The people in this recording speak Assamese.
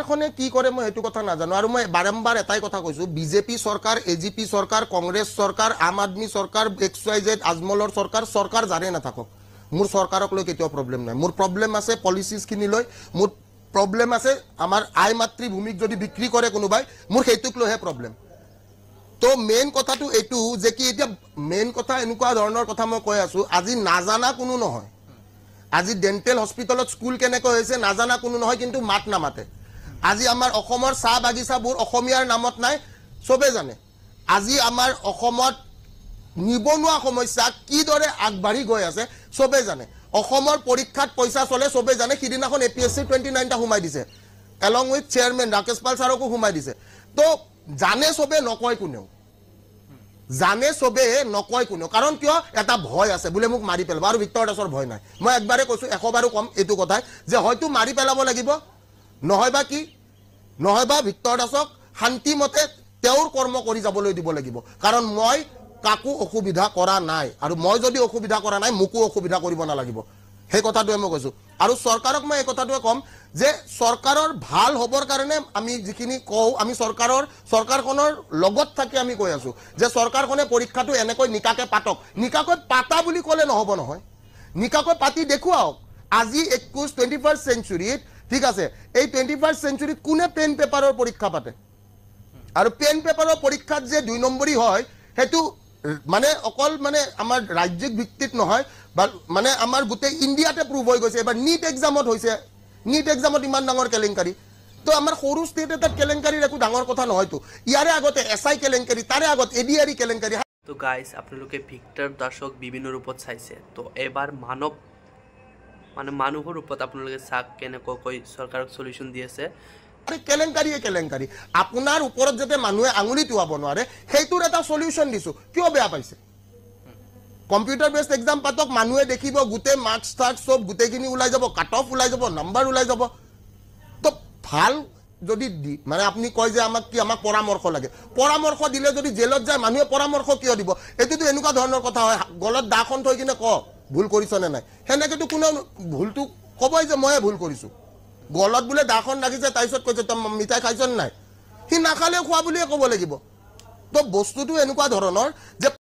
চৰকাৰখনে কি কৰে মই এইটো কথা নাজানো আৰু মই বাৰম্বাৰ এটাই কথা কৈছো বিজেপি চৰকাৰ এজিপি চৰকাৰ কংগ্ৰেছ চৰকাৰ আম আদমি চৰকাৰ XYZ আজমলৰ চৰকাৰ জানে নাথাকক মোৰ চৰকাৰক লৈ কেতিয়াও প্ৰব্লেম নাই মোৰ প্ৰব্লেম আছে পলিচিছখিনি লৈ মোৰ প্ৰব্লেম আছে আমাৰ আই মাতৃভূমিক যদি বিক্ৰী কৰে কোনোবাই মোৰ সেইটোক লৈহে প্ৰব্লেম তো মেইন কথাটো এইটো যে কি এতিয়া মেইন কথা এনেকুৱা ধৰণৰ কথা মই কৈ আছো আজি নাজানা কোনো নহয় আজি ডেন্টেল হস্পিটালত স্কুল কেনেকৈ হৈছে নাজানা কোনো নহয় কিন্তু মাত নামাতে আজি আমাৰ অসমৰ চাহ বাগিচাবোৰ অসমীয়াৰ নামত নাই সবে জানে আজি আমাৰ অসমত নিবনুৱা সমস্যা কিদৰে আগবাঢ়ি গৈ আছে সবে জানে অসমৰ পৰীক্ষাত পইচা চলে সবে জানে সিদিনাখন APSC 29টা হুমাই দিছে along with chairman Rakesh Pal ছাৰকো হুমাই দিছে তো জানে সবে নকয় কোনেও জানে সবে নকয় কোনেও কাৰণ কিয় এটা ভয় আছে বোলে মোক মাৰি পেলাব আৰু ভিক্টৰ দাসৰ ভয় নাই মই একবাৰে কৈছো 100 বাৰো কম এইটো কথাই যে হয়তো মাৰি পেলাব লাগিব নহয়বা কি নহয়বা ভিক্টৰ দাসক শান্তিমতে তেওঁৰ কৰ্ম কৰি যাবলৈ দিব লাগিব কাৰণ মই কাকো অসুবিধা কৰা নাই আৰু মই যদি অসুবিধা কৰা নাই মোকো অসুবিধা কৰিব নালাগিব সেই কথাটোৱে মই কৈছো আৰু চৰকাৰক মই এই কথাটোৱে কম যে চৰকাৰৰ ভাল হ'বৰ কাৰণে আমি যিখিনি কওঁ আমি চৰকাৰখনৰ লগত থাকি আমি কৈ আছো যে চৰকাৰখনে পৰীক্ষাটো এনেকৈ নিকাকে পাতক নিকাকৈ পাতা বুলি ক'লে নহ'ব নহয় নিকাকৈ পাতি দেখুৱাওক আজি 21st চেঞ্চুৰীত ঠিক আছে এই 21st চেঞ্চুৰীত কোনে পেন পেপাৰৰ পৰীক্ষা পাতে আৰু পেন পেপাৰৰ পৰীক্ষাত যে 2 নম্বৰী হয় হেতু মানে অকল মানে আমাৰ ৰাজ্যিক ভিত্তিত নহয় মানে আমাৰ গোটেই ইণ্ডিয়াতে প্ৰুভ হৈ গৈছে এবাৰ নীট এক্সামত হৈছে নীট এক্সামত ইমান ডাঙৰ কেলেংকাৰী তো আমাৰ সৰু ষ্টেট এটাত কেলেংকাৰীৰ একো ডাঙৰ কথা নহয়তো ইয়াৰে আগতে SI কেলেংকাৰী তাৰে আগত ADRE কেলেংকাৰী তো গাইস আপোনালোকে ভিক্টৰ দাসক বিভিন্ন ৰূপত চাইছে তো এবাৰ মানুহৰ ৰূপত আপোনালোকে চাক কেনেকৈ চৰকাৰক সলিউশন দি আছে কেলেংকাৰী আপোনাৰ ওপৰত যাতে মানুহে আঙুলি টুৱাব নোৱাৰে সেইটোৰ এটা সলিউশন দিছো কিয় বেয়া পাইছে কম্পিউটাৰ বেসড এক্সাম পাতক মানুহে দেখিব গুটে মাৰ্কস থাক সব গুটেখিনি ওলাই যাব কাট অফ ওলাই যাব নাম্বাৰ ওলাই যাব তো ভাল যদি মানে আপনি কয় যে আমাক পৰামৰ্শ লাগে পৰামৰ্শ দিলে যদি জেলত যায় মানুহে পৰামৰ্শ কিয় দিব এটোতো এনেকুৱা ধৰণৰ কথা হয় গলত দাখন থৈ কিনে ক ভুল কৰিছনে নাই হেনেকেতো কোনো ভুলটো কবই যে ময়ে ভুল কৰিছো গলত বুলে দাখন লাগিছে তাইছত কৈছে তম মিঠাই খাইছন নাই হি নাখালে খোৱা বুলিয়ে ক'ব লাগিব তো বস্তুটো এনেকুৱা ধৰণৰ যে